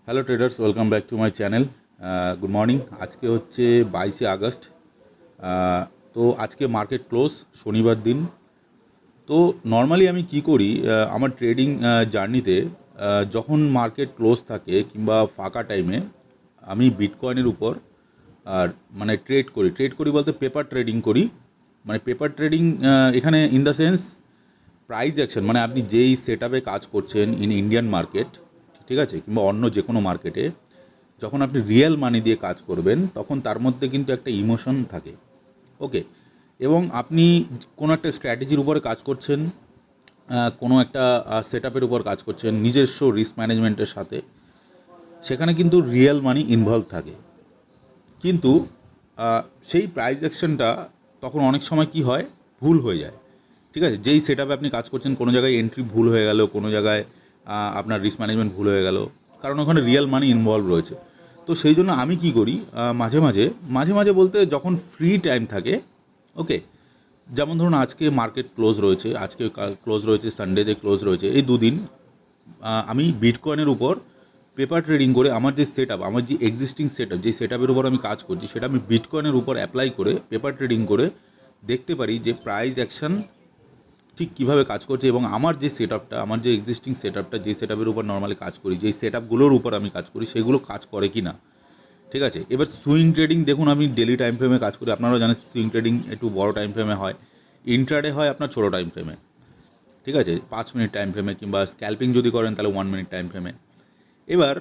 Hello traders, welcome back to my channel. Good morning. আজকে হচ্ছে 22 August. তো আজকে মার্কেট ক্লোজ, শনিবার দিন। তো নর্মালি আমি কি করি, আমার ট্রেডিং জার্নিতে যখন মার্কেট ক্লোজ থাকে কিংবা ফাঁকা টাইমে আমি বিটকয়েনের উপর আর মানে ট্রেড করি বলতে পেপার ট্রেডিং করি। মানে পেপার ট্রেডিং এখানে in the sense price action, মানে আপনি যেই সেট আপে কাজ করছেন ইন ইন্ডিয়ান মার্কেট, ঠিক আছে, কিংবা অন্য যে কোনো মার্কেটে যখন আপনি রিয়েল মানি দিয়ে কাজ করবেন তখন তার মধ্যে কিন্তু একটা ইমোশন থাকে। ওকে, এবং আপনি কোনো একটা স্ট্র্যাটেজির উপরে কাজ করছেন, কোনো একটা সেট আপের উপর কাজ করছেন নিজস্ব রিস্ক ম্যানেজমেন্টের সাথে, সেখানে কিন্তু রিয়েল মানি ইনভলভ থাকে। কিন্তু সেই প্রাইস অ্যাকশনটা তখন অনেক সময় কি হয়, ভুল হয়ে যায়। ঠিক আছে, যেই সেট আপে আপনি কাজ করছেন কোনো জায়গায় এন্ট্রি ভুল হয়ে গেল, কোনো জায়গায় আপনার রিস্ক ম্যানেজমেন্ট ভুল হয়ে গেল, কারণ ওখানে রিয়েল মানি ইনভলভ রয়েছে। তো সেই জন্য আমি কি করি, মাঝে মাঝে মাঝে মাঝে বলতে যখন ফ্রি টাইম থাকে, ওকে, যেমন ধরুন আজকে মার্কেট ক্লোজ রয়েছে, আজকে ক্লোজ রয়েছে, সানডেতে ক্লোজ রয়েছে, এই দুদিন আমি বিটকয়েনের উপর পেপার ট্রেডিং করে আমার যে সেট আপ, আমার যে এক্সিস্টিং সেট আপ, যে সেট আপের উপর আমি কাজ করছি সেটা আমি বিটকয়েনের উপর অ্যাপ্লাই করে পেপার ট্রেডিং করে দেখতে পারি যে প্রাইস অ্যাকশন ঠিক কীভাবে কাজ করছে, এবং আমার যে সেট আপটা, আমার যে এক্সিস্টিং সেট আপটা, যে সেট আপের উপর নর্মালি কাজ করি, যেই সেট আপগুলোর উপর আমি কাজ করি সেগুলো কাজ করে কি না। ঠিক আছে, এবার সুইং ট্রেডিং দেখুন, আমি ডেলি টাইম ফ্রেমে কাজ করি, আপনারাও জানেন সুইং ট্রেডিং একটু বড় টাইম ফ্রেমে হয়, ইন্ট্রাডে হয় আপনার ছোটো টাইম ফ্রেমে। ঠিক আছে, 5 মিনিট টাইম ফ্রেমে, কিংবা স্ক্যাল্পিং যদি করেন তাহলে 1 মিনিট টাইম ফ্রেমে। এবার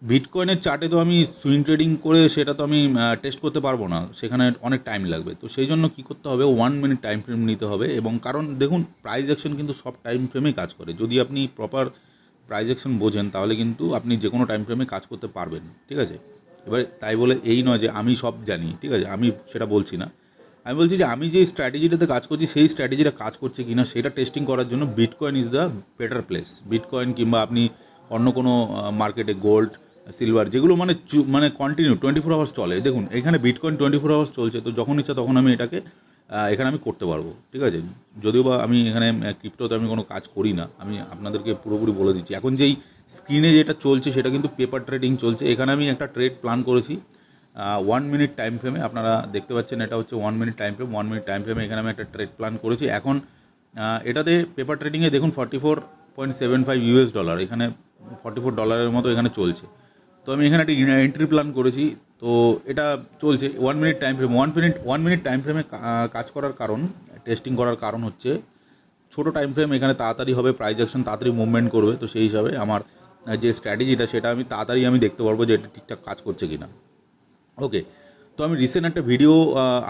বিটকয়েনের চার্টে তো আমি সুইং ট্রেডিং করে সেটা তো আমি টেস্ট করতে পারবো না, সেখানে অনেক টাইম লাগবে। তো সেই জন্য কী করতে হবে, 1 মিনিট টাইম ফ্রেম নিতে হবে। এবং কারণ দেখুন, প্রাইস অ্যাকশন কিন্তু সব টাইম ফ্রেমেই কাজ করে। যদি আপনি প্রপার প্রাইস অ্যাকশন বোঝেন তাহলে কিন্তু আপনি যে কোনো টাইম ফ্রেমে কাজ করতে পারবেন। ঠিক আছে, এবার তাই বলে এই নয় যে আমি সব জানি, ঠিক আছে, আমি সেটা বলছি না। আমি বলছি যে আমি যে স্ট্র্যাটেজিটাতে কাজ করছি সেই স্ট্র্যাটেজিটা কাজ করছে কি না সেটা টেস্টিং করার জন্য bitcoin is the better place. Bitcoin কিংবা আপনি অন্য কোনো মার্কেটে গোল্ড, সিলভার, যেগুলো মানে কন্টিনিউ 24 আওয়ার্স চলে। দেখুন এখানে বিটকয়েন 24 আওয়ার্স চলছে, তো যখন ইচ্ছা তখন আমি এটাকে এখানে আমি করতে পারবো। ঠিক আছে, যদিও বা আমি এখানে ক্রিপ্টোতে আমি কোনো কাজ করি না, আমি আপনাদেরকে পুরোপুরি বলে দিচ্ছি। এখন যেই স্ক্রিনে যেটা চলছে সেটা কিন্তু পেপার ট্রেডিং চলছে। এখানে আমি একটা ট্রেড প্ল্যান করেছি 1 মিনিট টাইম ফ্রেমে, আপনারা দেখতে পাচ্ছেন এটা হচ্ছে 1 minute time frame. 1 minute time ফ্রেমে এখানে আমি একটা ট্রেড প্ল্যান করেছি। এখন এটাতে পেপার ট্রেডিংয়ে দেখুন $44.75, এখানে $44 মতো এখানে চলছে। তো আমি এখানে একটা এন্ট্রি প্ল্যান করেছি। তো এটা চলছে 1 minute time frame. 1 minute time ফ্রেমে কাজ করার কারণ, টেস্টিং করার কারণ হচ্ছে ছোটো টাইম ফ্রেম, এখানে তাড়াতাড়ি হবে, প্রাইস অ্যাকশন তাড়াতাড়ি মুভমেন্ট করবে। তো সেই হিসাবে আমার যে স্ট্র্যাটেজিটা সেটা আমি তাড়াতাড়ি আমি দেখতে পারবো যে এটা ঠিকঠাক কাজ করছে কি না। ওকে, তো আমি রিসেন্ট একটা ভিডিও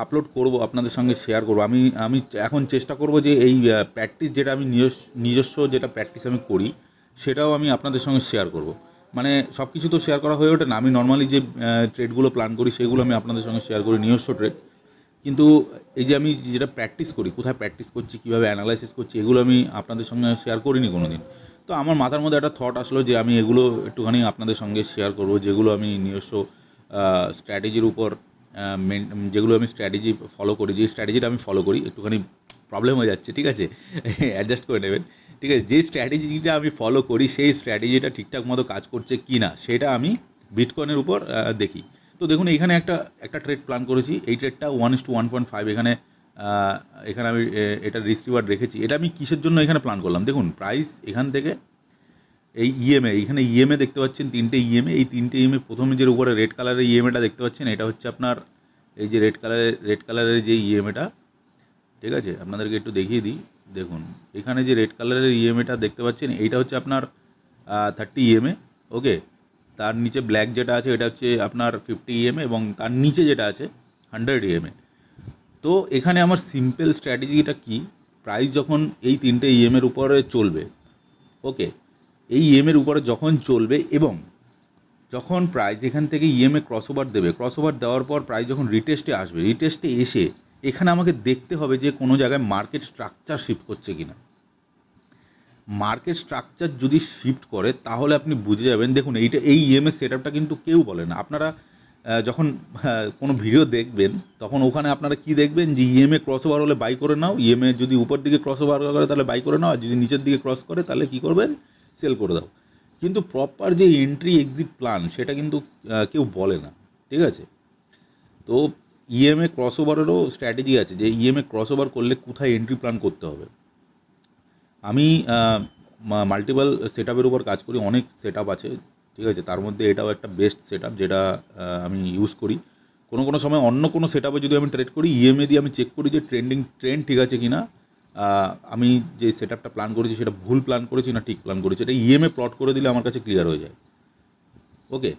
আপলোড করব, আপনাদের সঙ্গে শেয়ার করব। আমি আমি এখন চেষ্টা করব যে এই প্র্যাকটিস যেটা আমি নিজস্ব যেটা প্র্যাকটিস আমি করি সেটাও আমি আপনাদের সঙ্গে শেয়ার করব। মানে সব কিছু তো শেয়ার করা হয়ে ওঠে না, আমি নর্মালি যে ট্রেডগুলো প্ল্যান করি সেগুলো আমি আপনাদের সঙ্গে শেয়ার করি, নিজস্ব ট্রেড। কিন্তু এই যে আমি যেটা প্র্যাকটিস করি, কোথায় প্র্যাকটিস করছি, কীভাবে অ্যানালাইসিস করছি, এগুলো আমি আপনাদের সঙ্গে শেয়ার করিনি কোনো দিন। তো আমার মাথার মধ্যে একটা থট আসলো যে আমি এগুলো একটুখানি আপনাদের সঙ্গে শেয়ার করব, যেগুলো আমি নিজস্ব স্ট্র্যাটেজির উপর যেগুলো আমি স্ট্র্যাটেজি ফলো করি, যে স্ট্র্যাটেজিটা আমি ফলো করি, একটুখানি প্রবলেম হয়ে যাচ্ছে, ঠিক আছে, অ্যাডজাস্ট করে নেবেন। ঠিক আছে, যে স্ট্র্যাটেজিটা আমি ফলো করি সেই স্ট্র্যাটেজিটা ঠিকঠাক মতো কাজ করছে কি না সেটা আমি বিটকয়েনের উপর দেখি। তো দেখুন এখানে একটা ট্রেড প্ল্যান করেছি, এই ট্রেডটা 1:1.5, এখানে এখানে আমি এটা রিস্ক রিওয়ার্ড রেখেছি। এটা আমি কিসের জন্য এখানে প্ল্যান করলাম, দেখুন প্রাইস এখান থেকে এই ইএমএ, এখানে ইএমএ দেখতে পাচ্ছেন, 3টে ইএমএ। এই 3টে ইএমএ, প্রথমে যে উপরে রেড কালারের ইএমএটা দেখতে পাচ্ছেন, এটা হচ্ছে আপনার এই যে রেড কালারের যে ইএমএটা, ঠিক আছে, আপনাদেরকে একটু দেখিয়ে দিই। দেখুন এখানে যে রেড কালারের ইএমএটা দেখতে পাচ্ছেন, এইটা হচ্ছে আপনার 30 ইএমএ। ওকে, তার নিচে ব্ল্যাক যেটা আছে এটা হচ্ছে আপনার 50 ইএমএ, এবং তার নিচে যেটা আছে 100 ইএমএ। তো এখানে আমার সিম্পল স্ট্র্যাটেজিটা কি, প্রাইস যখন এই 3টে ইএমএর উপরে চলবে, ওকে, এই ইএমএর উপরে যখন চলবে এবং যখন প্রাইস এখান থেকে ইএমএ ক্রসওভার দেবে, ক্রসওভার দেওয়ার পর প্রাইস যখন রিটেস্টে আসবে, রিটেস্টে এসে এখানে আমাকে দেখতে হবে যে কোনো জায়গায় মার্কেট স্ট্রাকচার শিফট করছে কি না। মার্কেট স্ট্রাকচার যদি শিফট করে তাহলে আপনি বুঝে যাবেন। দেখুন এই ইএমএ সেট আপটা কিন্তু কেউ বলে না। আপনারা যখন কোনো ভিডিও দেখবেন তখন ওখানে আপনারা কি দেখবেন, যে ইএমএ ক্রসওভার হলে বাই করে নাও, ইএমএ যদি উপর দিকে ক্রসওভার করে তাহলে বাই করে নাও, আর যদি নিচের দিকে ক্রস করে তাহলে কী করবেন, সেল করে দাও। কিন্তু প্রপার যে এন্ট্রি এক্সিট প্ল্যান সেটা কিন্তু কেউ বলে না, ঠিক আছে। তো ইএমএ ক্রসওভারেরও স্ট্র্যাটেজি আছে, যে ইএমএ ক্রসওভার করলে কোথায় এন্ট্রি প্ল্যান করতে হবে। আমি মাল্টিপল সেট আপের উপর কাজ করি, অনেক সেট আপ আছে, ঠিক আছে। তার মধ্যে এটাও একটা বেস্ট সেট আপ যেটা আমি ইউজ করি। কোনো সময় অন্য কোনো সেট আপে যদি আমি ট্রেড করি, ইএমএ দিয়ে আমি চেক করি যে ট্রেন্ড ঠিক আছে কি না, আমি যে সেট আপটা প্ল্যান করেছি সেটা ভুল প্ল্যান করেছি না ঠিক প্ল্যান করেছি, এটা ইএমএ প্লট করে দিলে আমার কাছে ক্লিয়ার হয়ে যায়। ওকে,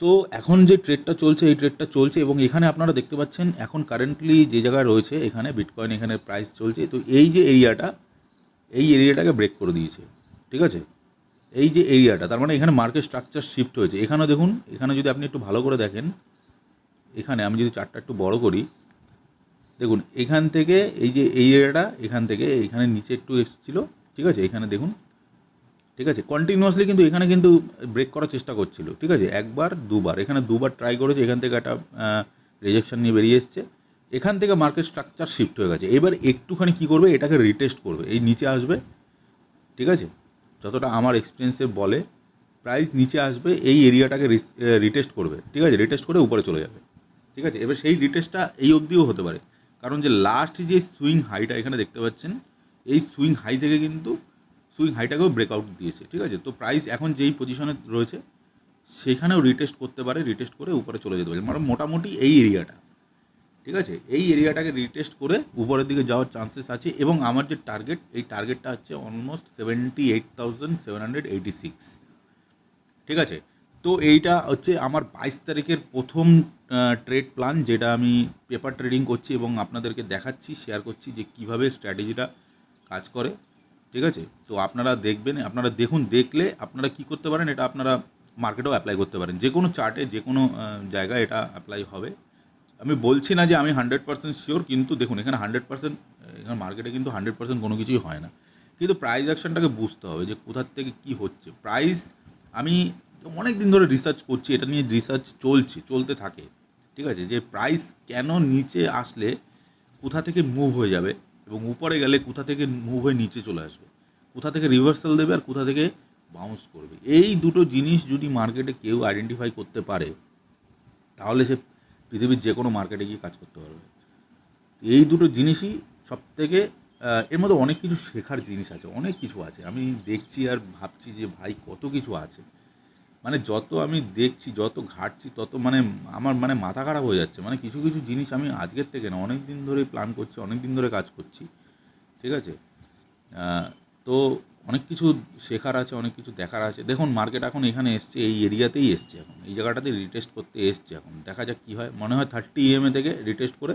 তো এখন যে ট্রেডটা চলছে এই ট্রেডটা চলছে, এবং এখানে আপনারা দেখতে পাচ্ছেন এখন কারেন্টলি যে জায়গায় রয়েছে এখানে বিটকয়েন, এখানে প্রাইস চলছে। তো এই যে এরিয়াটা, এই এরিয়াটাকে ব্রেক করে দিয়েছে, ঠিক আছে। এই যে এরিয়াটা, তার মানে এখানে মার্কেট স্ট্রাকচার শিফট হয়েছে। এখানেও দেখুন, এখানে যদি আপনি একটু ভালো করে দেখেন, এখানে আমি যদি চার্টটা একটু বড় করি, দেখুন এখান থেকে এই যে এই এরিয়াটা, এখান থেকে এইখানে নিচে একটু এসেছিলো, ঠিক আছে। এখানে দেখুন, ঠিক আছে, কন্টিনিউয়াসলি কিন্তু এখানে কিন্তু ব্রেক করার চেষ্টা করছিল, ঠিক আছে। একবার দুবার, এখানে দুবার ট্রাই করেছে, এখান থেকে একটা রিজেকশন নিয়ে বেরিয়ে এসছে। এখান থেকে মার্কেট স্ট্রাকচার শিফট হয়ে গেছে। এবার একটুখানি কী করবে, এটাকে রিটেস্ট করবে, এই নিচে আসবে, ঠিক আছে। যতটা আমার এক্সপিরিয়েন্সে বলে, প্রাইস নিচে আসবে, এই এরিয়াটাকে রিটেস্ট করবে, ঠিক আছে। রিটেস্ট করে উপরে চলে যাবে, ঠিক আছে। এবার সেই রিটেস্টটা এই অবধিও হতে পারে, কারণ যে লাস্ট যে সুইং হাইটা এখানে দেখতে পাচ্ছেন, এই সুইং হাই থেকে কিন্তু সুইং হাইটাকেও ব্রেকআউট দিয়েছে, ঠিক আছে। তো প্রাইস এখন যেই পজিশনে রয়েছে সেখানেও রিটেস্ট করতে পারে, রিটেস্ট করে উপরে চলে যেতে পারে, মানে মোটামুটি এই এরিয়াটা, ঠিক আছে। এই এরিয়াটাকে রিটেস্ট করে উপরের দিকে যাওয়ার চান্সেস আছে। এবং আমার যে টার্গেট, এই টার্গেটটা হচ্ছে অলমোস্ট 78,786, ঠিক আছে। তো এইটা হচ্ছে আমার 22 তারিখের প্রথম ট্রেড প্ল্যান, যেটা আমি পেপার ট্রেডিং করছি এবং আপনাদেরকে দেখাচ্ছি, শেয়ার করছি যে কীভাবে স্ট্র্যাটেজিটা কাজ করে, ঠিক আছে। তো আপনারা দেখবেন, আপনারা দেখুন, দেখলে আপনারা কী করতে পারেন, এটা আপনারা মার্কেটেও অ্যাপ্লাই করতে পারেন, যে কোনো চার্টে, যে কোনো জায়গায় এটা অ্যাপ্লাই হবে। আমি বলছি না যে আমি 100% শিওর, কিন্তু দেখুন এখানে 100%, এখানে মার্কেটে কিন্তু 100% কোনো কিছুই হয় না, কিন্তু প্রাইস অ্যাকশনটাকে বুঝতে হবে যে কোথার থেকে কী হচ্ছে। প্রাইস আমি অনেক দিন ধরে রিসার্চ করছি, এটা নিয়ে রিসার্চ চলতে থাকে, ঠিক আছে, যে প্রাইস কেন নিচে আসলে কোথা থেকে মুভ হয়ে যাবে, এবং উপরে গেলে কোথা থেকে মুভ হয়ে নিচে চলে আসবে, কোথা থেকে রিভার্সাল দেবে আর কোথা থেকে বাউন্স করবে। এই দুটো জিনিস যদি মার্কেটে কেউ আইডেন্টিফাই করতে পারে, তাহলে সে পৃথিবীর যে কোনো মার্কেটে গিয়ে কাজ করতে পারবে। এই দুটো জিনিসই সবথেকে, এর মধ্যে অনেক কিছু শেখার জিনিস আছে, অনেক কিছু আছে। আমি দেখছি আর ভাবছি যে ভাই কত কিছু আছে, মানে যত আমি দেখছি, যত ঘাটছি, তত মানে আমার মানে মাথা খারাপ হয়ে যাচ্ছে। মানে কিছু কিছু জিনিস আমি আজকের থেকে না, অনেক দিন ধরেই প্ল্যান করছি, অনেক দিন ধরে কাজ করছি, ঠিক আছে। তো অনেক কিছু শেখার আছে, অনেক কিছু দেখার আছে। দেখুন মার্কেট এখন এখানে এসছে, এই এরিয়াতেই এসছে, এখন এই জায়গাটাতেই রিটেস্ট করতে এসছে। এখন দেখা যাক কী হয়, মনে হয় 30 EMA থেকে রিটেস্ট করে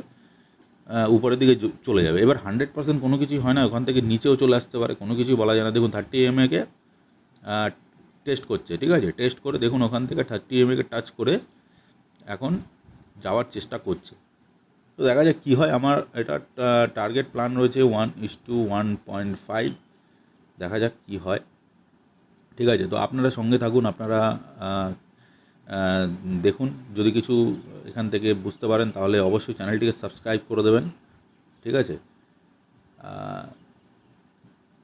উপরের দিকে চলে যাবে। এবার 100% কোনো কিছুই হয় না, ওখান থেকে নিচেও চলে আসতে পারে, কোনো কিছুই বলা যায় না। দেখুন 30 EMA-কে টেস্ট করছে, ঠিক আছে। টেস্ট করে দেখুন ওখান থেকে 30 EMA-কে টাচ করে এখন যাওয়ার চেষ্টা করছে। তো দেখা যাক কী হয়। আমার এটা টার্গেট প্ল্যান রয়েছে 1:1.5, দেখা যাক কী হয়, ঠিক আছে। তো আপনারা সঙ্গে থাকুন, আপনারা দেখুন, যদি কিছু এখান থেকে বুঝতে পারেন তাহলে অবশ্যই চ্যানেলটিকে সাবস্ক্রাইব করে দেবেন, ঠিক আছে।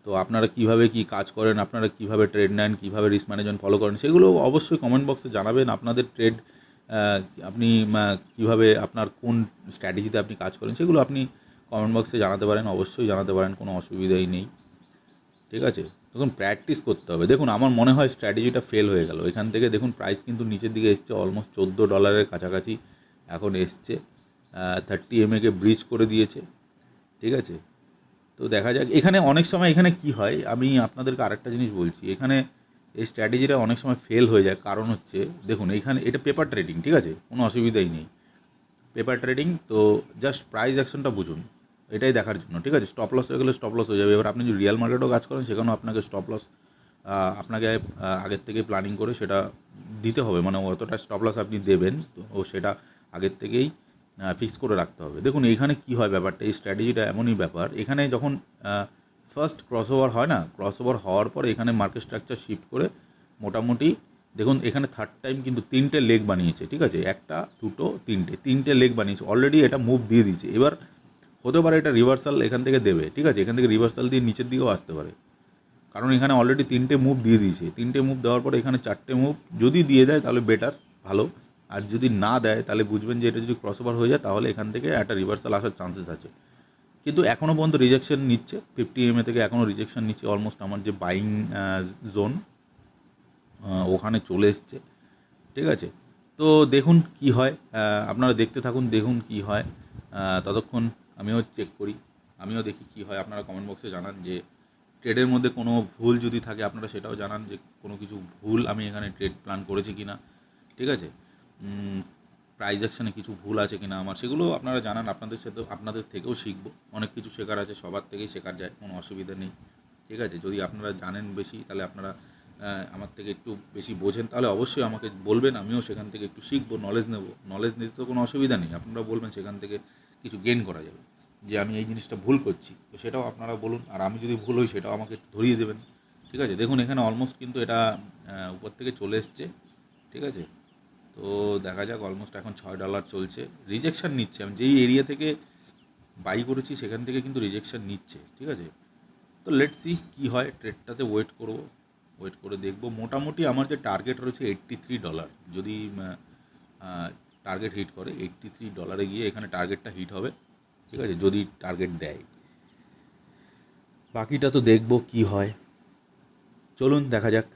তো আপনারা কিভাবে কি কাজ করেন, আপনারা কিভাবে ট্রেড নেন, কিভাবে রিস্ক ম্যানেজমেন্ট ফলো করেন, সেগুলো অবশ্যই কমেন্ট বক্সে জানাবেন। আপনাদের ট্রেড আপনি কিভাবে, আপনার কোন স্ট্র্যাটেজিতে আপনি কাজ করেন, সেগুলো আপনি কমেন্ট বক্সে জানাতে পারেন, অবশ্যই জানাতে পারেন, কোনো অসুবিধাই নেই, ঠিক আছে। তখন প্র্যাকটিস করতে হবে। দেখুন আমার মনে হয় স্ট্র্যাটেজিটা ফেল হয়ে গেল। এখান থেকে দেখুন প্রাইস কিন্তু নিচের দিকে এসছে, অলমোস্ট $14 কাছাকাছি এখন এসছে, 30 EMA-কে ব্রিজ করে দিয়েছে, ঠিক আছে। তো দেখা যাক, এখানে অনেক সময় এখানে কি হয়, আমি আপনাদেরকে আরেকটা জিনিস বলছি, এখানে এই স্ট্র্যাটেজিটা অনেক সময় ফেল হয়ে যায়। কারণ হচ্ছে দেখুন এইখানে এটা পেপার ট্রেডিং, ঠিক আছে, কোনো অসুবিধাই নেই, পেপার ট্রেডিং। তো জাস্ট প্রাইস অ্যাকশনটা বুঝুন, এটাই দেখার জন্য, ঠিক আছে। স্টপ লস হয়ে গেলে স্টপ লস হয়ে যাবে। এবার আপনি যদি রিয়েল মার্কেটও কাজ করেন, সেখানেও আপনাকে স্টপ লস আপনাকে আগের থেকে প্ল্যানিং করে সেটা দিতে হবে, মানে অতটা স্টপ লস আপনি দেবেন, তো সেটা আগের থেকেই ফিক্স করে রাখতে হবে। দেখুন এইখানে কী হয় ব্যাপারটা, এই স্ট্র্যাটেজিটা এমনই ব্যাপার, এখানে যখন ফার্স্ট ক্রসওভার হয় না, ক্রসওভার হওয়ার পর এখানে মার্কেট স্ট্রাকচার শিফট করে মোটামুটি দেখুন এখানে থার্ড টাইম কিন্তু 3টে লেগ বানিয়েছে, ঠিক আছে, একটা দুটো তিনটে লেগ বানিয়েছে, অলরেডি এটা মুভ দিয়ে দিয়েছে। এবার হতে পারে এটা রিভার্সাল এখান থেকে দেবে, ঠিক আছে, এখান থেকে রিভার্সাল দিয়ে নিচের দিকেও আসতে পারে, কারণ এখানে অলরেডি 3টে মুভ দিয়ে দিয়েছে, 3টে মুভ দেওয়ার পরে এখানে 4টে মুভ যদি দিয়ে দেয় তাহলে বেটার, ভালো। আর যদি না দেয় তাহলে বুঝবেন যে এটা যদি ক্রস ওভার হয়ে যায় তাহলে এখান থেকে একটা রিভার্সাল আসার চান্সেস আছে। কিন্তু এখনও পর্যন্ত রিজেকশন নিচ্ছে, 50 EMA থেকে এখনও রিজেকশন নিচ্ছে। অলমোস্ট আমার যে বাইং জোন ওখানে চলে এসছে, ঠিক আছে। তো দেখুন কি হয়, আপনারা দেখতে থাকুন, দেখুন কি হয়। ততক্ষণ আমিও চেক করি, আমিও দেখি কি হয়। আপনারা কমেন্ট বক্সে জানান যে ট্রেডের মধ্যে কোনো ভুল যদি থাকে আপনারা সেটাও জানান যে কোনো কিছু ভুল আমি এখানে ট্রেড প্ল্যান করেছি কি না, ঠিক আছে। প্রাইস অ্যাকশনে কিছু ভুল আছে কি না আমার, সেগুলো আপনারা জানান। আপনাদের থেকেও শিখবো, অনেক কিছু শেখার আছে, সবার থেকেই শেখার যায়, কোনো অসুবিধা নেই, ঠিক আছে। যদি আপনারা জানেন বেশি তাহলে আপনারা আমার থেকে একটু বেশি বোঝেন তাহলে অবশ্যই আমাকে বলবেন, আমিও সেখান থেকে একটু শিখবো, নলেজ নেব। নলেজ নিতে তো কোনো অসুবিধা নেই, আপনারা বলবেন, সেখান থেকে কিছু গেইন করা যাবে। যে আমি এই জিনিসটা ভুল করছি তো সেটাও আপনারা বলুন, আর আমি যদি ভুল হই সেটাও আমাকে একটু ধরিয়ে দেবেন, ঠিক আছে। দেখুন এখানে অলমোস্ট কিন্তু এটা উপর থেকে চলে এসছে, ঠিক আছে। তো দেখা যাক, অলমোস্ট এখন $6 চলছে, রিজেকশান নিচ্ছে। আমি যেই এরিয়া থেকে বাই করেছি সেখান থেকে কিন্তু রিজেকশান নিচ্ছে, ঠিক আছে। তো লেটস সি কী হয়, ট্রেডটাতে ওয়েট করব, ওয়েট করে দেখব। মোটামুটি আমার যে টার্গেট রয়েছে $83, যদি টার্গেট হিট করে $83 গিয়ে এখানে টার্গেটটা হিট হবে, ঠিক আছে, যদি টার্গেট দেয়। বাকিটা তো দেখব কি হয়, চলুন দেখা যাক।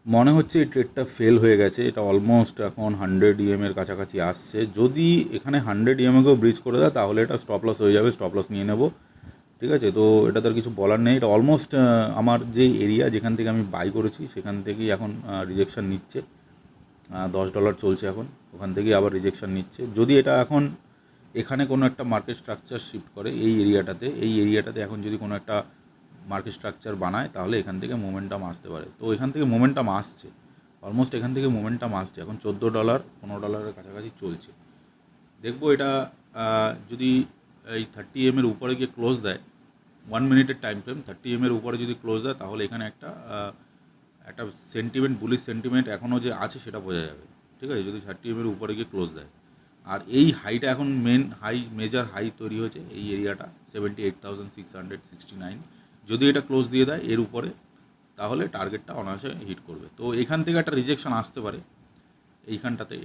মনে হচ্ছে এই ট্রেডটা ফেল হয়ে গেছে, এটা অলমোস্ট এখন 100 EM কাছাকাছি আসছে। যদি এখানে 100 EMকেও ব্রিজ করে দেয় তাহলে এটা স্টপ লস হয়ে যাবে, স্টপ লস নিয়ে নেব, ঠিক আছে। তো এটা তার কিছু বলার নেই, এটা অলমোস্ট আমার যে এরিয়া যেখান থেকে আমি বাই করেছি সেখান থেকেই এখন রিজেকশান নিচ্ছে। $10 চলছে এখন, ওখান থেকেই আবার রিজেকশান নিচ্ছে। যদি এটা এখন এখানে কোনো একটা মার্কেট স্ট্রাকচার শিফট করে এই এরিয়াটাতে এখন যদি কোনো একটা মার্কেট স্ট্রাকচার বানায় তাহলে এখান থেকে মোমেন্টাম আসতে পারে। তো এখান থেকে মোমেন্টাম আসছে, অলমোস্ট এখান থেকে মোমেন্টাম আসছে। এখন $14 $15 কাছাকাছি চলছে। দেখবো এটা যদি এই 30 EM উপরে গিয়ে ক্লোজ দেয়, 1 মিনিটের টাইম ফ্রেম, 30 EM উপরে যদি ক্লোজ দেয় তাহলে এখানে একটা সেন্টিমেন্ট, বুলিশ সেন্টিমেন্ট এখনও যে আছে সেটা বোঝা যাবে, ঠিক আছে, যদি 30 EM উপরে গিয়ে ক্লোজ দেয়। আর এই হাইটা এখন মেজর হাই তৈরি হয়েছে এই এরিয়াটা 78,669। যদি এটা ক্লোজ দিয়ে দেয় এর উপরে তাহলে টার্গেটটা অনায়াসে হিট করবে। তো এখান থেকে একটা রিজেকশন আসতে পারে এইখানটাতে।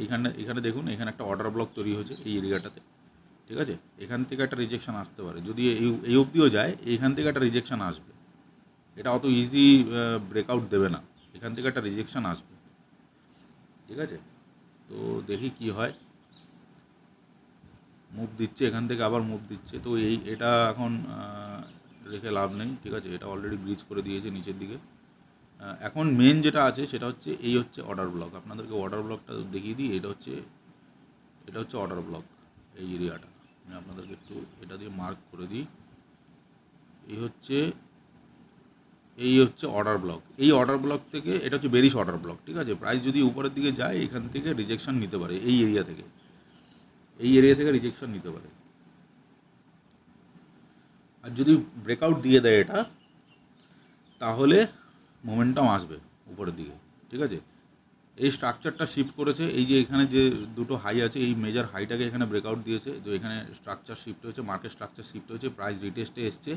এখানে দেখুন, এখানে একটা অর্ডার ব্লক তৈরি হয়েছে এই এরিয়াটাতে, ঠিক আছে। এখান থেকে একটা রিজেকশন আসতে পারে, যদি এই অবধিও যায় এইখান থেকে একটা রিজেকশন আসবে। এটা অত ইজি ব্রেকআউট দেবে না, এখান থেকে একটা রিজেকশন আসবে, ঠিক আছে। তো দেখি কি হয়, মুভ দিচ্ছে এখান থেকে, আবার মুভ দিচ্ছে। তো এটা এখন রেখে লাভ নেই, ঠিক আছে। এটা অলরেডি ব্রিজ করে দিয়েছে নিচের দিকে। এখন মেন যেটা আছে সেটা হচ্ছে অর্ডার ব্লক। আপনাদেরকে অর্ডার ব্লকটা দেখিয়ে দিই। এটা হচ্ছে অর্ডার ব্লক, এই এরিয়াটা আমি আপনাদেরকে একটু এটা দিয়ে মার্ক করে দিই। এই হচ্ছে অর্ডার ব্লক। এই অর্ডার ব্লক থেকে এটা হচ্ছে বেরিশ অর্ডার ব্লক, ঠিক আছে। প্রাইস যদি উপরের দিকে যায় এখান থেকে রিজেকশন নিতে পারে, এই এরিয়া থেকে রিজেকশন নিতে পারে। আর যদি ব্রেকআউট দিয়ে দেয় এটা তাহলে মোমেন্টাম আসবে উপরের দিকে, ঠিক আছে। এই স্ট্রাকচারটা শিফট করেছে, এই যে এখানে যে দুটো হাই আছে এই মেজর হাইটাকে এখানে ব্রেকআউট দিয়েছে। তো এখানে স্ট্রাকচার শিফট হয়েছে, মার্কেট স্ট্রাকচার শিফট হয়েছে, প্রাইস রিটেস্টে এসছে।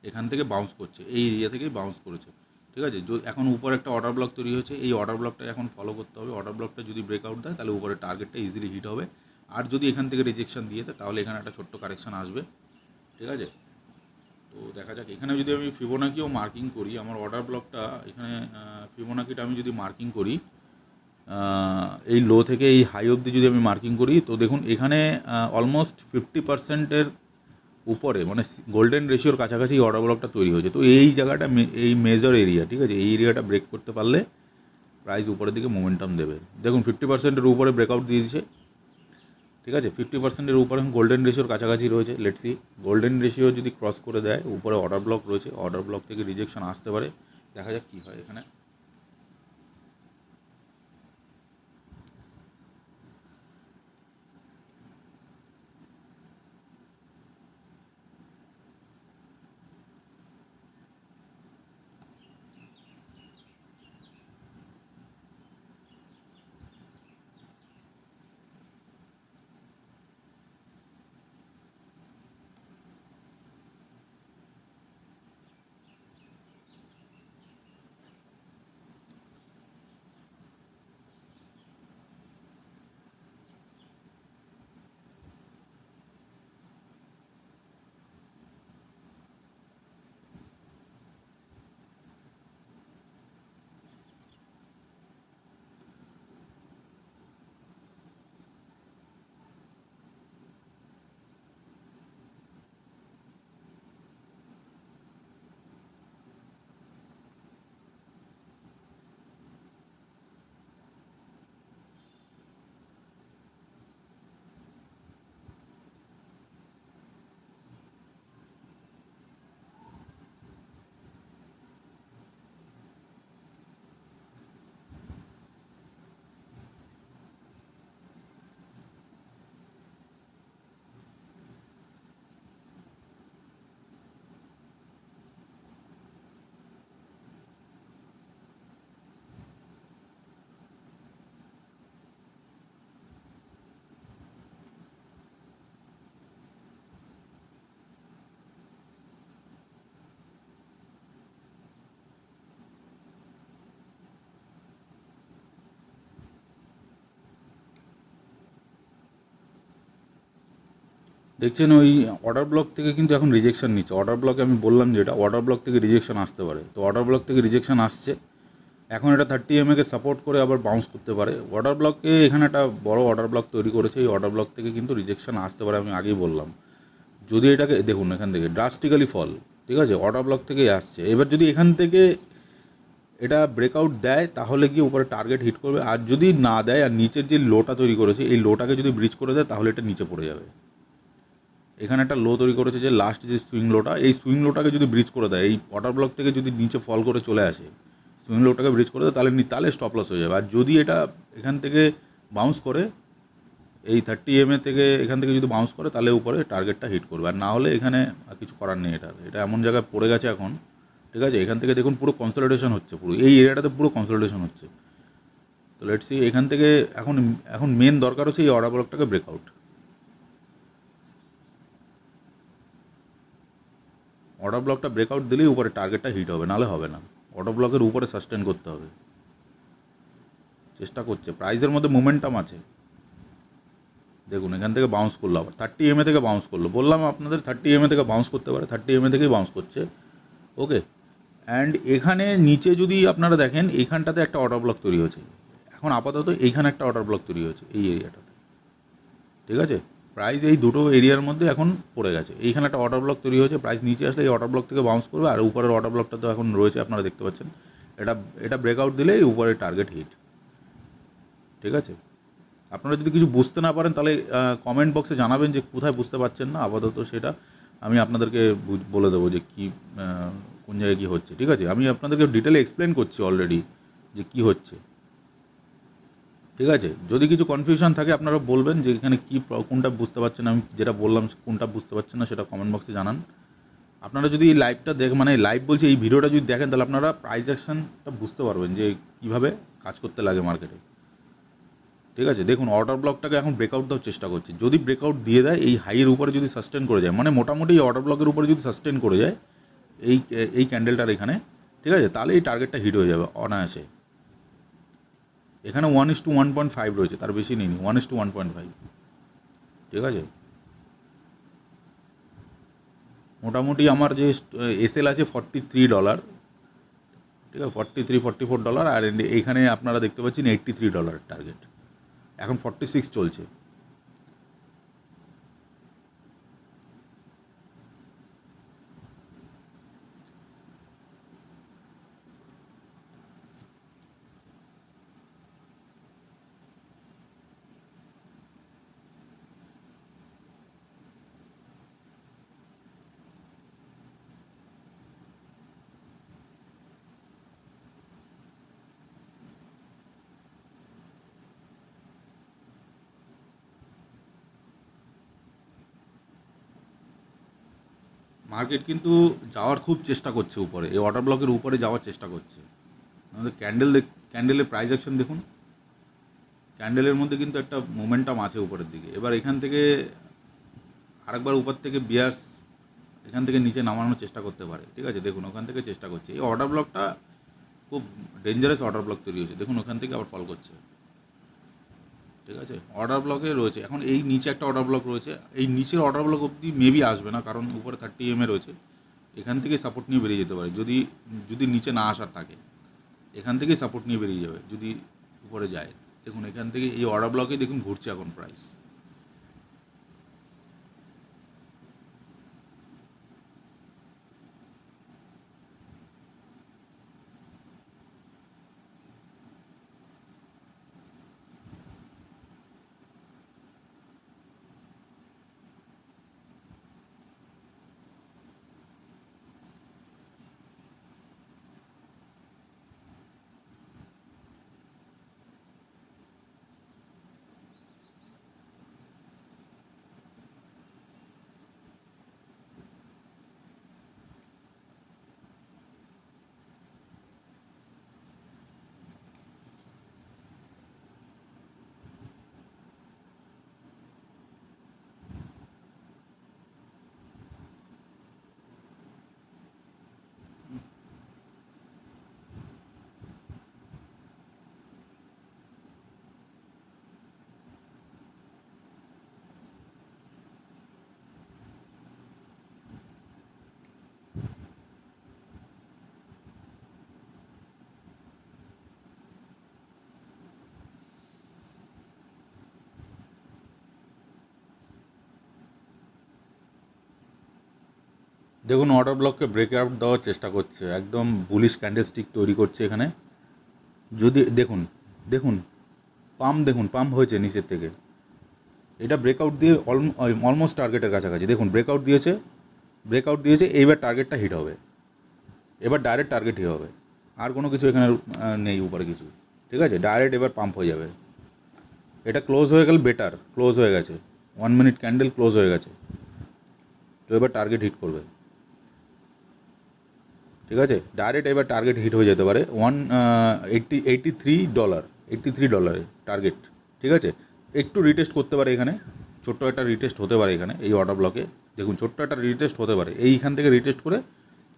এখান থেকে বাউন্স করছে, এই এরিয়া থেকেই বাউন্স করেছে, ঠিক আছে। এখন উপরে একটা অর্ডার ব্লক তৈরি হয়েছে, এই অর্ডার ব্লকটা এখন ফলো করতে হবে। অর্ডার ব্লকটা যদি ব্রেকআউট দেয় তাহলে উপরে টার্গেটটা ইজিলি হিট হবে। আর যদি এখান থেকে রিজেকশন দিয়ে দেয় তাহলে এখানে একটা ছোট্ট কারেকশন আসবে, ঠিক আছে। তো দেখা যাক, এখানে যদি আমি ফিবোনাকিও মার্কিং করি, আমার অর্ডার ব্লকটা এখানে ফিবোনাকিটা আমি যদি মার্কিং করি এই লো থেকে এই হাই অবধি যদি আমি মার্কিং করি, তো দেখুন এখানে অলমোস্ট 50%-এর উপরে, মানে গোল্ডেন রেশিওর কাছাকাছি অর্ডার ব্লকটা তৈরি হয়েছে। তো এই জায়গাটা এই মেজর এরিয়া, ঠিক আছে, এই এরিয়াটা ব্রেক করতে পারলে প্রাইস উপরের দিকে মোমেন্টাম দেবে। দেখুন 50%-এর উপরে ব্রেকআউট দিয়ে দিয়েছে, ঠিক আছে। 50%-এর উপরে গোল্ডেন রেশিওর কাছাকাছি রয়েছে। লেটস সি, গোল্ডেন রেশিও যদি ক্রস করে দেয়, উপরে অর্ডার ব্লক রয়েছে, অর্ডার ব্লক থেকে রিজেকশন আসতে পারে। দেখা যাক কী হয় এখানে। দেখছেন ওই অর্ডার ব্লক থেকে কিন্তু এখন রিজেকশন নিচ্ছে। অর্ডার ব্লকে আমি বললাম যে এটা অর্ডার ব্লক থেকে রিজেকশন আসতে পারে, তো অর্ডার ব্লক থেকে রিজেকশন আসছে। এখন এটা 30 EMA-কে সাপোর্ট করে আবার বাউন্স করতে পারে। অর্ডার ব্লকে এখানে একটা বড় অর্ডার ব্লক তৈরি করেছে, এই অর্ডার ব্লক থেকে কিন্তু রিজেকশন আসতে পারে, আমি আগেই বললাম। যদি এটাকে দেখুন এখান থেকে ড্রাস্টিক্যালি ফল, ঠিক আছে, অর্ডার ব্লক থেকেই আসছে। এবার যদি এখান থেকে এটা ব্রেকআউট দেয় তাহলে গিয়ে উপরে টার্গেট হিট করবে, আর যদি না দেয় আর নিচের যে লোটা তৈরি করেছে এই লোটাকে যদি ব্রিজ করে দেয় তাহলে এটা নিচে পড়ে যাবে। এখানে একটা লো তৈরি করেছে যে লাস্ট যে সুইং লোটা, এই সুইং লোটাকে যদি ব্রিজ করে দেয়, এই অর্ডার ব্লক থেকে যদি নিচে ফল করে চলে আসে, সুইং লোটাকে ব্রিজ করে দেয়, তাহলে স্টপ লস হয়ে যাবে। আর যদি এটা এখান থেকে বাউন্স করে, এই 30 EMA থেকে এখান থেকে যদি বাউন্স করে তাহলে উপরে টার্গেটটা হিট করবে, আর না হলে এখানে আর কিছু করার নেই। এটা এমন জায়গায় পড়ে গেছে এখন, ঠিক আছে। এখান থেকে দেখুন পুরো কনসলিডেশন হচ্ছে, পুরো এই এরিয়াটাতে পুরো কনসলিডেশন হচ্ছে। তো লেটস সি এখান থেকে এখন এখন মেন দরকার হচ্ছে এই অর্ডার ব্লকটাকে ব্রেকআউট। অর্ডার ব্লকটা ব্রেকআউট দিলেই উপরে টার্গেটটা হিট হবে, নাহলে হবে না। অর্ডার ব্লকের উপরে সাস্টেন করতে হবে, চেষ্টা করছে। প্রাইসের মধ্যে মোমেন্টাম আছে, দেখুন এখান থেকে বাউন্স করলো, আবার 30 EMA থেকে বাউন্স করলো। বললাম আপনাদের 30 EMA থেকে বাউন্স করতে পারে, 30 EMA থেকেই বাউন্স করছে, ওকে। অ্যান্ড এখানে নিচে যদি আপনারা দেখেন এইখানটাতে একটা অর্ডার ব্লক তৈরি হয়েছে। এখন আপাতত এইখানে একটা অর্ডার ব্লক তৈরি হয়েছে এই এরিয়াটাতে, ঠিক আছে। প্রাইস এই দুটো এরিয়ার মধ্যে এখন পড়ে গেছে। এইখানে একটা অর্ডার ব্লক তৈরি হয়েছে, প্রাইস নিচে আসলে এই অর্ডার ব্লক থেকে বাউন্স করবে, আর উপরের অর্ডার ব্লকটা তো এখন রয়েছে আপনারা দেখতে পাচ্ছেন। এটা এটা ব্রেকআউট দিলে এই উপরে টার্গেট হিট, ঠিক আছে। আপনারা যদি কিছু বুঝতে না পারেন তাহলে কমেন্ট বক্সে জানাবেন যে কোথায় বুঝতে পারছেন না। আপাতত সেটা আমি আপনাদেরকে বলে দেবো যে কী কোন জায়গায় কী হচ্ছে, ঠিক আছে। আমি আপনাদেরকে ডিটেলে এক্সপ্লেন করছি অলরেডি যে কী হচ্ছে, ঠিক আছে। যদি কিছু কনফিউশন থাকে আপনারা বলবেন যে এখানে কী কোনটা বুঝতে পারছেন, আমি যেটা বললাম কোনটা বুঝতে পারছেন না সেটা কমেন্ট বক্সে জানান। আপনারা যদি এই লাইভটা মানে লাইভ বলছি, এই ভিডিওটা যদি দেখেন তাহলে আপনারা প্রাইস অ্যাকশনটা বুঝতে পারবেন যে কীভাবে কাজ করতে লাগে মার্কেটে, ঠিক আছে। দেখুন অর্ডার ব্লকটাকে এখন ব্রেকআউট দেওয়ার চেষ্টা করছে। যদি ব্রেকআউট দিয়ে দেয়, এই হাইয়ের উপরে যদি সাস্টেন করে যায়, মানে মোটামুটি অর্ডার ব্লকের উপরে যদি সাস্টেন করে যায়, এই এই ক্যান্ডেলটার এখানে, ঠিক আছে, তাহলে এই টার্গেটটা হিট হয়ে যাবে অনায়াসে। এখানে 1:1.5 রয়েছে, তার বেশি নেই, 1:1.5, ঠিক আছে। মোটামুটি আমার যে এসএল আছে $43, ঠিক আছে, $43-44, আর এইখানে আপনারা দেখতে পাচ্ছেন $83 টার্গেট, এখন 46 চলছে। মার্কেট কিন্তু যাওয়ার খুব চেষ্টা করছে উপরে, এই অর্ডার ব্লকের উপরে যাওয়ার চেষ্টা করছে। আমাদের ক্যান্ডেলের প্রাইস অ্যাকশন দেখুন, ক্যান্ডেলের মধ্যে কিন্তু একটা মোমেন্টাম আছে উপরের দিকে। এবার এখান থেকে আরেকবার উপর থেকে বিয়ার্স এখান থেকে নিচে নামানোর চেষ্টা করতে পারে, ঠিক আছে। দেখুন ওখান থেকে চেষ্টা করছে, এই অর্ডার ব্লকটা খুব ডেঞ্জারাস অর্ডার ব্লক তৈরি হয়েছে। দেখুন ওখান থেকে আবার ফল করছে, ঠিক আছে। অর্ডার ব্লকে রয়েছে, এখন এই নিচে একটা অর্ডার ব্লক রয়েছে, এই নিচের অর্ডার ব্লক অবধি মেবি আসবে না, কারণ উপরে 30 EMA রয়েছে। এখান থেকে সাপোর্ট নিয়ে বেরিয়ে যেতে পারে, যদি যদি নিচে না আসার থাকে, এখান থেকেই সাপোর্ট নিয়ে বেরিয়ে যাবে যদি উপরে যায়। দেখুন এখান থেকে এই অর্ডার ব্লকে দেখুন ঘুরছে এখন প্রাইস। দেখুন অর্ডার ব্লককে ব্রেকআউট দেওয়ার চেষ্টা করছে, একদম বুলিশ ক্যান্ডেলস্টিক তৈরি করছে এখানে। যদি দেখুন দেখুন পাম্প, দেখুন পাম্প হয়েছে নিচের থেকে, এটা ব্রেকআউট দিয়ে অলমোস্ট টার্গেটের কাছাকাছি। দেখুন ব্রেকআউট দিয়েছে, এইবার টার্গেটটা হিট হবে, এবার ডাইরেক্ট টার্গেট হিট হবে, আর কোনো কিছু এখানে নেই উপরে কিছু, ঠিক আছে। ডাইরেক্ট এবার পাম্প হয়ে যাবে, এটা ক্লোজ হয়ে গেল, বেটার ক্লোজ হয়ে গেছে, 1 মিনিট ক্যান্ডেল ক্লোজ হয়ে গেছে, তো এবার টার্গেট হিট করবে, ঠিক আছে। ডাইরেক্ট এবার টার্গেট হিট হয়ে যেতে পারে $83 টার্গেট, ঠিক আছে। একটু রিটেস্ট করতে পারে এখানে, ছোট্ট একটা রিটেস্ট হতে পারে এখানে এই অর্ডার ব্লকে। দেখুন ছোট্ট একটা রিটেস্ট হতে পারে, এইখান থেকে রিটেস্ট করে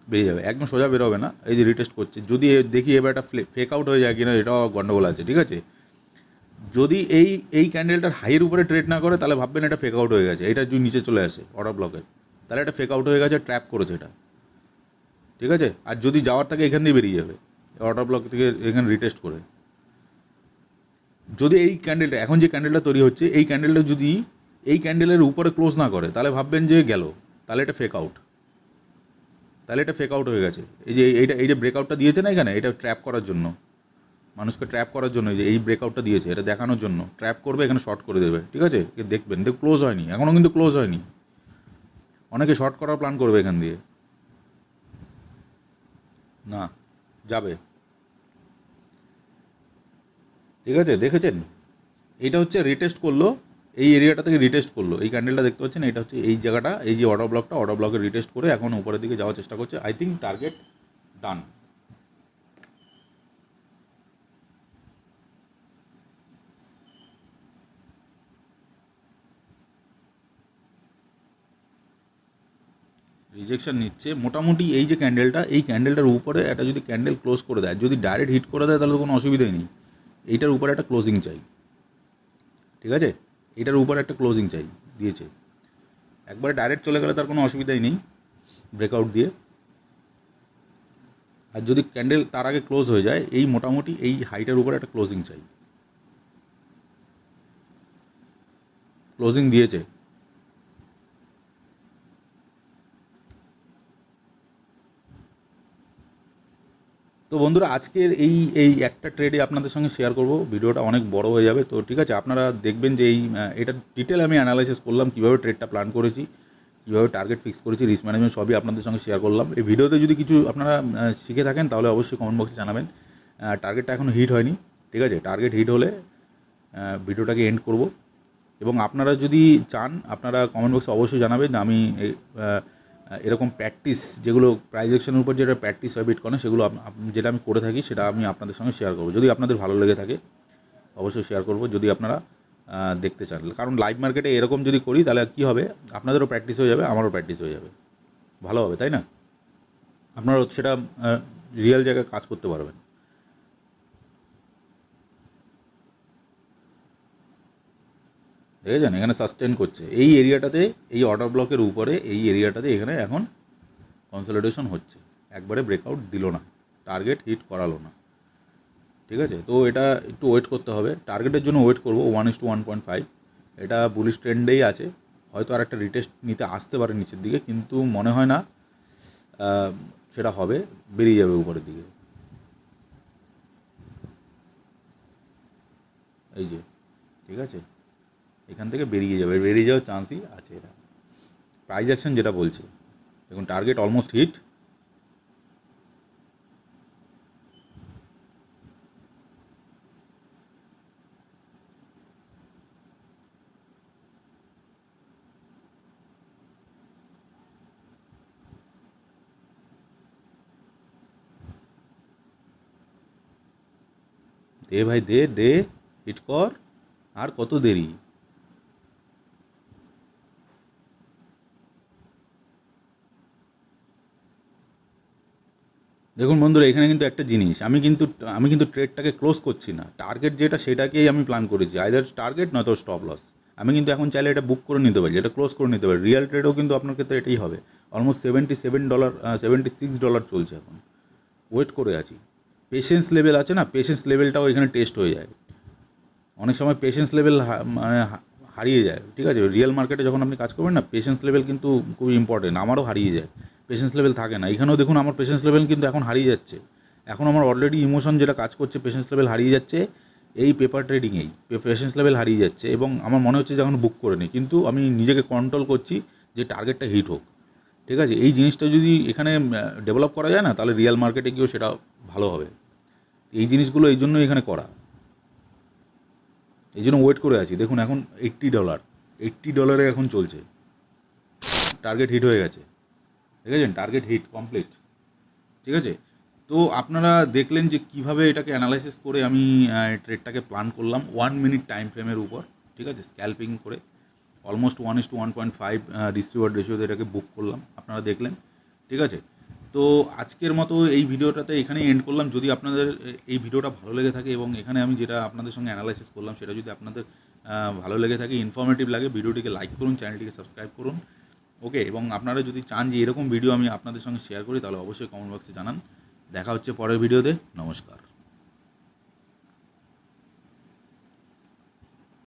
বেরিয়ে যাবে, একদম সোজা বেরোবে না, এই যে রিটেস্ট করছে। যদি দেখি এবার একটা ফেক আউট হয়ে যায় কিনা, এটাও গন্ডগোল আছে, ঠিক আছে। যদি এই ক্যান্ডেলটার হাইয়ের উপরে ট্রেড না করে, তাহলে ভাববেন এটা ফেক আউট হয়ে গেছে। এটা যদি নিচে চলে আসে অর্ডার ব্লকের, তাহলে এটা ফেক আউট হয়ে গেছে, ট্র্যাপ করেছে এটা, ঠিক আছে। আর যদি যাওয়ার থাকে এখান দিয়ে বেরিয়ে যাবে, অর্ডার ব্লক থেকে এখানে রিটেস্ট করে। যদি এই ক্যান্ডেলটা, এখন যে ক্যান্ডেলটা তৈরি হচ্ছে, এই ক্যান্ডেলটা যদি এই ক্যান্ডেলের উপরে ক্লোজ না করে, তাহলে ভাববেন যে গেল, তাহলে এটা ফেক আউট, তাহলে এটা ফেক আউট হয়ে গেছে। এই যে ব্রেকআউটটা দিয়েছে না এখানে, এটা ট্র্যাপ করার জন্য, মানুষকে ট্র্যাপ করার জন্য এই ব্রেকআউটটা দিয়েছে, এটা দেখানোর জন্য ট্র্যাপ করবে, এখানে শর্ট করে দেবে, ঠিক আছে। দেখবেন ক্লোজ হয়নি, এখনও কিন্তু ক্লোজ হয়নি, অনেকে শর্ট করার প্ল্যান করবে এখান দিয়ে, না যাবে, ঠিক আছে। দেখেছেন, এইটা হচ্ছে রিটেস্ট করলো, এই এরিয়াটা থেকে রিটেস্ট করলো, এই ক্যান্ডেলটা দেখতে পাচ্ছেন, এটা হচ্ছে এই জায়গাটা, এই যে অর্ডার ব্লকে রিটেস্ট করে এখন উপরের দিকে যাওয়ার চেষ্টা করছে। I think target done. Rejection নিচ্ছে মোটামুটি। এই যে ক্যান্ডেলটা, এই ক্যান্ডেলটার উপরে একটা যদি ক্যান্ডেল ক্লোজ করে দেয়, যদি ডাইরেক্ট হিট করে দেয় তাহলে তো কোনো অসুবিধাই নেই। এইটার উপরে একটা ক্লোজিং চাই, ঠিক আছে? এটার উপরে একটা ক্লোজিং চাই, দিয়েছে। একবারে ডাইরেক্ট চলে গেলে তার কোনো অসুবিধাই নেই ব্রেকআউট দিয়ে। আর যদি ক্যান্ডেল তার আগে ক্লোজ হয়ে যায়, এই মোটামুটি এই হাইটের উপরে একটা ক্লোজিং চাই। ক্লোজিং দিয়েছে। তো বন্ধুরা, আজকের এই এই একটা ট্রেডে আপনাদের সঙ্গে শেয়ার করব। ভিডিওটা অনেক বড় হয়ে যাবে, তো ঠিক আছে, আপনারা দেখবেন যে এই এটা ডিটেল আমি অ্যানালাইসিস করলাম, কীভাবে ট্রেডটা প্ল্যান করেছি, কীভাবে টার্গেট ফিক্স করেছি, রিস্ক ম্যানেজমেন্ট সবই আপনাদের সঙ্গে শেয়ার করলাম। এই ভিডিওতে যদি কিছু আপনারা শিখে থাকেন তাহলে অবশ্যই কমেন্ট বক্সে জানাবেন। টার্গেটটা এখনও হিট হয়নি, ঠিক আছে? টার্গেট হিট হলে ভিডিওটাকে এন্ড করব। এবং আপনারা যদি চান আপনারা কমেন্ট বক্সে অবশ্যই জানাবেন। আমি এরকম প্র্যাকটিস, যেগুলো প্রাইস অ্যাকশনের উপর যেটা প্র্যাকটিস হয় বিটকয়েনে, সেগুলো যেটা আমি করে থাকি সেটা আমি আপনাদের সঙ্গে শেয়ার করব। যদি আপনাদের ভালো লেগে থাকে অবশ্যই শেয়ার করব, যদি আপনারা দেখতে চান। কারণ লাইভ মার্কেটে এরকম যদি করি তাহলে কী হবে, আপনাদেরও প্র্যাকটিস হয়ে যাবে, আমারও প্র্যাকটিস হয়ে যাবে, ভালো হবে, তাই না? আপনারা সেটা রিয়েল জায়গায় কাজ করতে পারবেন। দেখেছেন এখানে সাস্টেন করছে এই এরিয়াটাতে, এই অর্ডার ব্লকের উপরে এই এরিয়াটাতে এখানে এখন কনসলিডেশন হচ্ছে। একবারে ব্রেকআউট দিল না, টার্গেট হিট করালো না, ঠিক আছে? তো এটা একটু ওয়েট করতে হবে, টার্গেটের জন্য ওয়েট করবো 1:1.5। এটা বুলিশ ট্রেন্ডেই আছে, হয়তো আর একটা রিটেস্ট নিতে আসতে পারে নিচের দিকে, কিন্তু মনে হয় না সেটা হবে, বেরিয়ে যাবে উপরের দিকে। এই যে, ঠিক আছে, এখান থেকে বেরিয়ে যাবে, বেরিয়ে যাওয়ার চান্সই আছে। এটা প্রাইস অ্যাকশন যেটা বলছে, দেখুন টার্গেট অলমোস্ট হিট। দে ভাই দে দে, হিট কর, আর কত দেরি? দেখুন বন্ধুরা, এখানে কিন্তু একটা জিনিস, আমি কিন্তু ট্রেডটাকে ক্লোজ করছি না, টার্গেট যেটা সেটাকেই আমি প্ল্যান করেছি, আইদার টার্গেট নয়তো স্টপ লস। আমি কিন্তু এখন চাইলে এটা বুক করে নিতে পারি, এটা ক্লোজ করে নিতে পারি। রিয়েল ট্রেডও কিন্তু আপনার ক্ষেত্রে এটাই হবে। অলমোস্ট $77, $76 চলছে এখন, ওয়েট করে আছি। পেশেন্স লেভেল আছে না, পেশেন্স লেভেলটাও এখানে টেস্ট হয়ে যায়। অনেক সময় পেশেন্স লেভেল মানে হারিয়ে যায়, ঠিক আছে? রিয়েল মার্কেটে যখন আপনি কাজ করবেন না, পেশেন্স লেভেল কিন্তু খুব ইম্পর্টেন্ট। আমারও হারিয়ে যায়, পেশেন্স লেভেল থাকে না। এখানেও দেখুন আমার পেশেন্স লেভেল কিন্তু এখন হারিয়ে যাচ্ছে। এখন আমার অলরেডি ইমোশন যেটা কাজ করছে, পেশেন্স লেভেল হারিয়ে যাচ্ছে এই পেপার ট্রেডিংয়েই, পেশেন্স লেভেল হারিয়ে যাচ্ছে। এবং আমার মনে হচ্ছে যে এখন বুক করে নিই, কিন্তু আমি নিজেকে কন্ট্রোল করছি যে টার্গেটটা হিট হোক, ঠিক আছে? এই জিনিসটা যদি এখানে ডেভেলপ করা যায় না, তাহলে রিয়েল মার্কেটে গিয়েও সেটা ভালো হবে। এই জিনিসগুলো এই জন্যই এখানে করা, এই জন্য ওয়েট করে আছি। দেখুন এখন $80 এখন চলছে, টার্গেট হিট হয়ে গেছে, দেখেছেন? টার্গেট হিট কমপ্লিট, ঠিক আছে? তো আপনারা দেখলেন যে কিভাবে এটাকে অ্যানালাইসিস করে আমি ট্রেডটাকে প্ল্যান করলাম 1 মিনিট টাইম ফ্রেমের উপর, ঠিক আছে? স্ক্যাল্পিং করে অলমোস্ট 1:1.5 রিস্ক-রিওয়ার্ড রেশিওতে এটাকে বুক করলাম, আপনারা দেখলেন, ঠিক আছে? তো আজকের মতো এই ভিডিওটাতে এখানেই এন্ড করলাম। যদি আপনাদের এই ভিডিওটা ভালো লেগে থাকে এবং এখানে আমি যেটা আপনাদের সঙ্গে অ্যানালাইসিস করলাম সেটা যদি আপনাদের ভালো লেগে থাকে, ইনফরমেটিভ লাগে, ভিডিওটিকে লাইক করুন, চ্যানেলটিকে সাবস্ক্রাইব করুন, ওকে? এবং আপনারা যদি চান যে এরকম ভিডিও আমি আপনাদের সঙ্গে শেয়ার করি তাহলে অবশ্যই কমেন্ট বক্সে জানান। দেখা হচ্ছে পরের ভিডিওতে। নমস্কার।